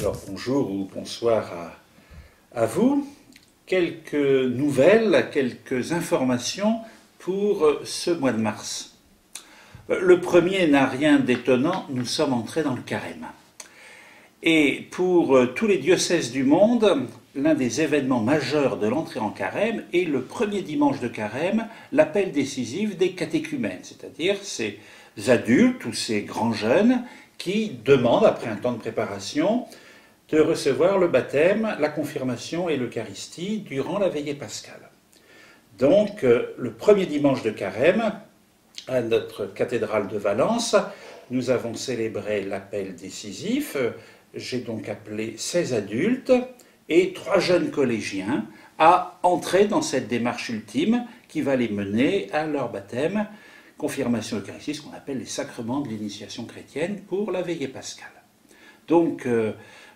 Alors bonjour ou bonsoir à vous. Quelques nouvelles, quelques informations pour ce mois de mars. Le premier n'a rien d'étonnant, nous sommes entrés dans le carême. Et pour tous les diocèses du monde, l'un des événements majeurs de l'entrée en carême est le premier dimanche de carême, l'appel décisif des catéchumènes, c'est-à-dire ces adultes ou ces grands jeunes qui demandent, après un temps de préparation, de recevoir le baptême, la confirmation et l'Eucharistie durant la veillée pascale. Donc, le premier dimanche de carême, à notre cathédrale de Valence, nous avons célébré l'appel décisif. J'ai donc appelé 16 adultes et 3 jeunes collégiens à entrer dans cette démarche ultime qui va les mener à leur baptême, confirmation Eucharistie, ce qu'on appelle les sacrements de l'initiation chrétienne pour la veillée pascale. Donc,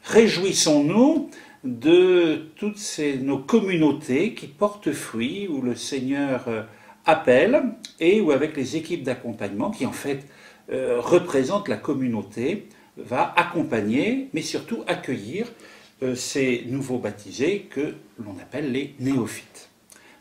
réjouissons-nous de toutes nos communautés qui portent fruit, où le Seigneur appelle et où avec les équipes d'accompagnement, qui en fait représentent la communauté, va accompagner, mais surtout accueillir ces nouveaux baptisés que l'on appelle les néophytes.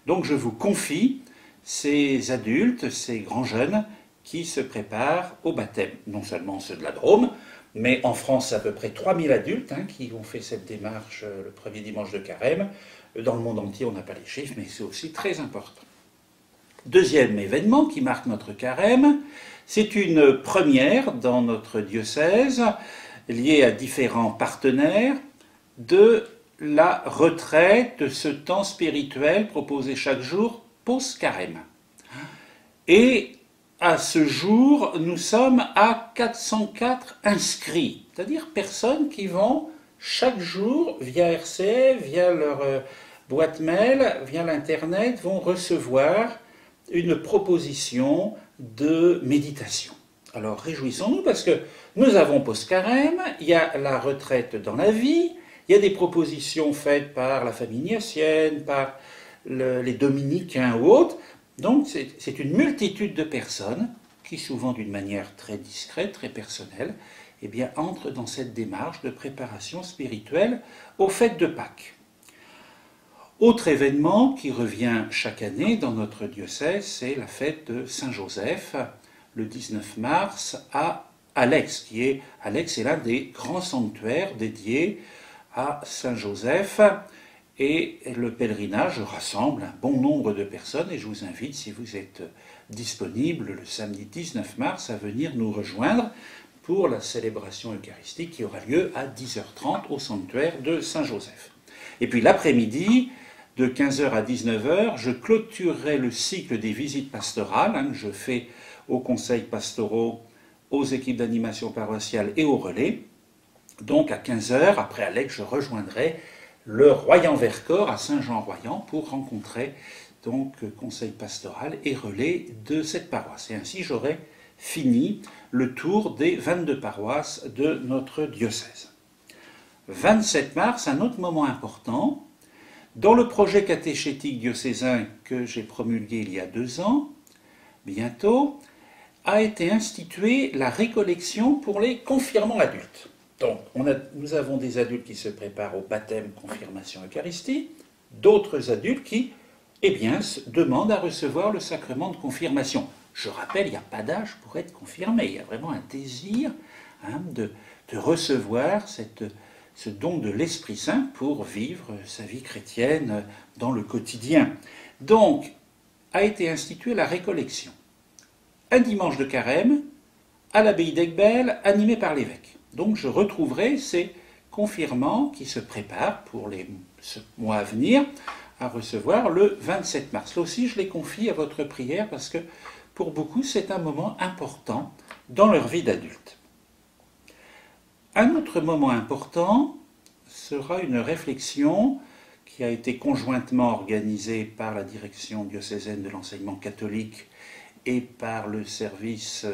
Donc je vous confie ces adultes, ces grands jeunes qui se préparent au baptême, non seulement ceux de la Drôme, mais en France, c'est à peu près 3000 adultes qui ont fait cette démarche le premier dimanche de carême. Dans le monde entier, on n'a pas les chiffres, mais c'est aussi très important. Deuxième événement qui marque notre carême, c'est une première dans notre diocèse, liée à différents partenaires, de la retraite, de ce temps spirituel proposé chaque jour post-carême. Et à ce jour, nous sommes à 404 inscrits, c'est-à-dire personnes qui vont chaque jour, via RCF, via leur boîte mail, via l'Internet, vont recevoir une proposition de méditation. Alors réjouissons-nous parce que nous avons post-carême, il y a la retraite dans la vie, il y a des propositions faites par la famille ignatienne, par les dominicains ou autres. Donc c'est une multitude de personnes qui, souvent d'une manière très discrète, très personnelle, eh bien, entrent dans cette démarche de préparation spirituelle aux fêtes de Pâques. Autre événement qui revient chaque année dans notre diocèse, c'est la fête de Saint-Joseph, le 19 mars à Alex. Alex est l'un des grands sanctuaires dédiés à Saint-Joseph. Et le pèlerinage rassemble un bon nombre de personnes et je vous invite, si vous êtes disponible le samedi 19 mars, à venir nous rejoindre pour la célébration eucharistique qui aura lieu à 10h30 au sanctuaire de Saint-Joseph. Et puis l'après-midi, de 15h à 19h, je clôturerai le cycle des visites pastorales que je fais aux conseils pastoraux, aux équipes d'animation paroissiale et au relais. Donc à 15h, après Alex, je rejoindrai le Royan-Vercors à Saint-Jean-Royan pour rencontrer donc conseil pastoral et relais de cette paroisse. Et ainsi j'aurai fini le tour des 22 paroisses de notre diocèse. 27 mars, un autre moment important, dans le projet catéchétique diocésain que j'ai promulgué il y a 2 ans, bientôt, a été instituée la récollection pour les confirmants adultes. Donc, nous avons des adultes qui se préparent au baptême, confirmation, Eucharistie, d'autres adultes qui, demandent à recevoir le sacrement de confirmation. Je rappelle, il n'y a pas d'âge pour être confirmé, il y a vraiment un désir de recevoir ce don de l'Esprit Saint pour vivre sa vie chrétienne dans le quotidien. Donc, a été instituée la récollection. Un dimanche de carême, à l'abbaye d'Aiguebelle, animé par l'évêque. Donc je retrouverai ces confirmants qui se préparent pour ce mois à venir à recevoir le 27 mars. Là aussi, je les confie à votre prière parce que pour beaucoup, c'est un moment important dans leur vie d'adulte. Un autre moment important sera une réflexion qui a été conjointement organisée par la direction diocésaine de l'enseignement catholique et par le service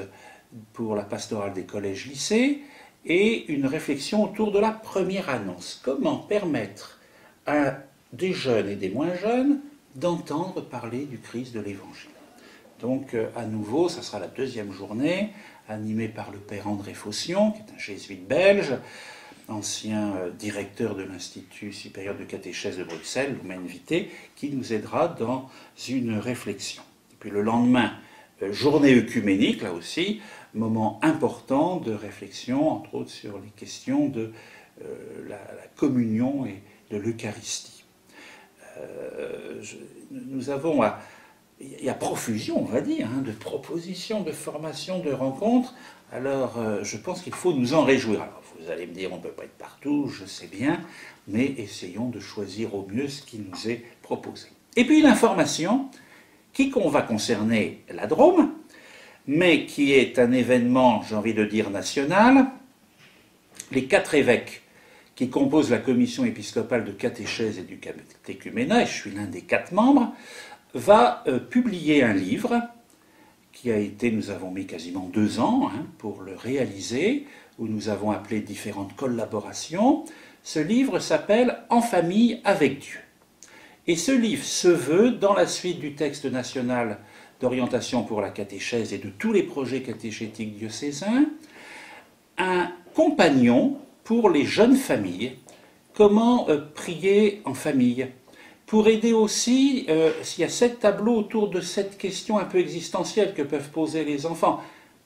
pour la pastorale des collèges-lycées, et une réflexion autour de la première annonce. Comment permettre à des jeunes et des moins jeunes d'entendre parler du Christ de l'Évangile. Donc, à nouveau, ça sera la 2e journée, animée par le père André Faution, qui est un jésuite belge, ancien directeur de l'Institut supérieur de catéchèse de Bruxelles, m'a invité, qui nous aidera dans une réflexion. Et puis le lendemain, journée œcuménique, là aussi, moment important de réflexion, entre autres sur les questions de la communion et de l'Eucharistie. Nous avons, il y a profusion, on va dire, de propositions, de formations, de rencontres. Alors, je pense qu'il faut nous en réjouir. Alors, vous allez me dire, on ne peut pas être partout, je sais bien, mais essayons de choisir au mieux ce qui nous est proposé. Et puis l'information, qui va concerner la Drôme, mais qui est un événement, j'ai envie de dire, national. Les 4 évêques qui composent la commission épiscopale de catéchèse et du catéchuménat, et je suis l'un des 4 membres, va publier un livre qui a été, nous avons mis quasiment 2 ans pour le réaliser, où nous avons appelé différentes collaborations. Ce livre s'appelle « En famille avec Dieu ». Et ce livre se veut, dans la suite du texte national d'orientation pour la catéchèse et de tous les projets catéchétiques diocésains, un compagnon pour les jeunes familles, comment prier en famille, pour aider aussi, s'il y a 7 tableaux autour de cette question un peu existentielle que peuvent poser les enfants.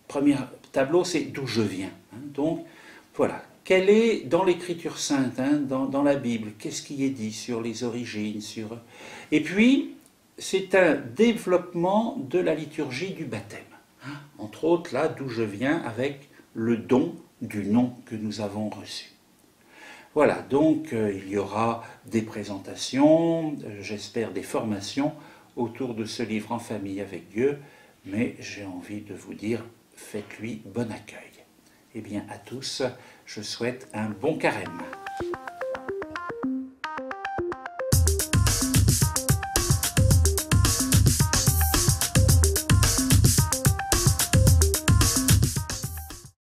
Premier tableau, c'est d'où je viens. Donc, voilà. Quel est, dans l'Écriture sainte, dans la Bible, qu'est-ce qui est dit sur les origines, Et puis, c'est un développement de la liturgie du baptême. Entre autres, là, d'où je viens, avec le don du nom que nous avons reçu. Voilà, donc il y aura des présentations, j'espère des formations autour de ce livre En famille avec Dieu, mais j'ai envie de vous dire, faites-lui bon accueil. Eh bien, à tous, je souhaite un bon carême.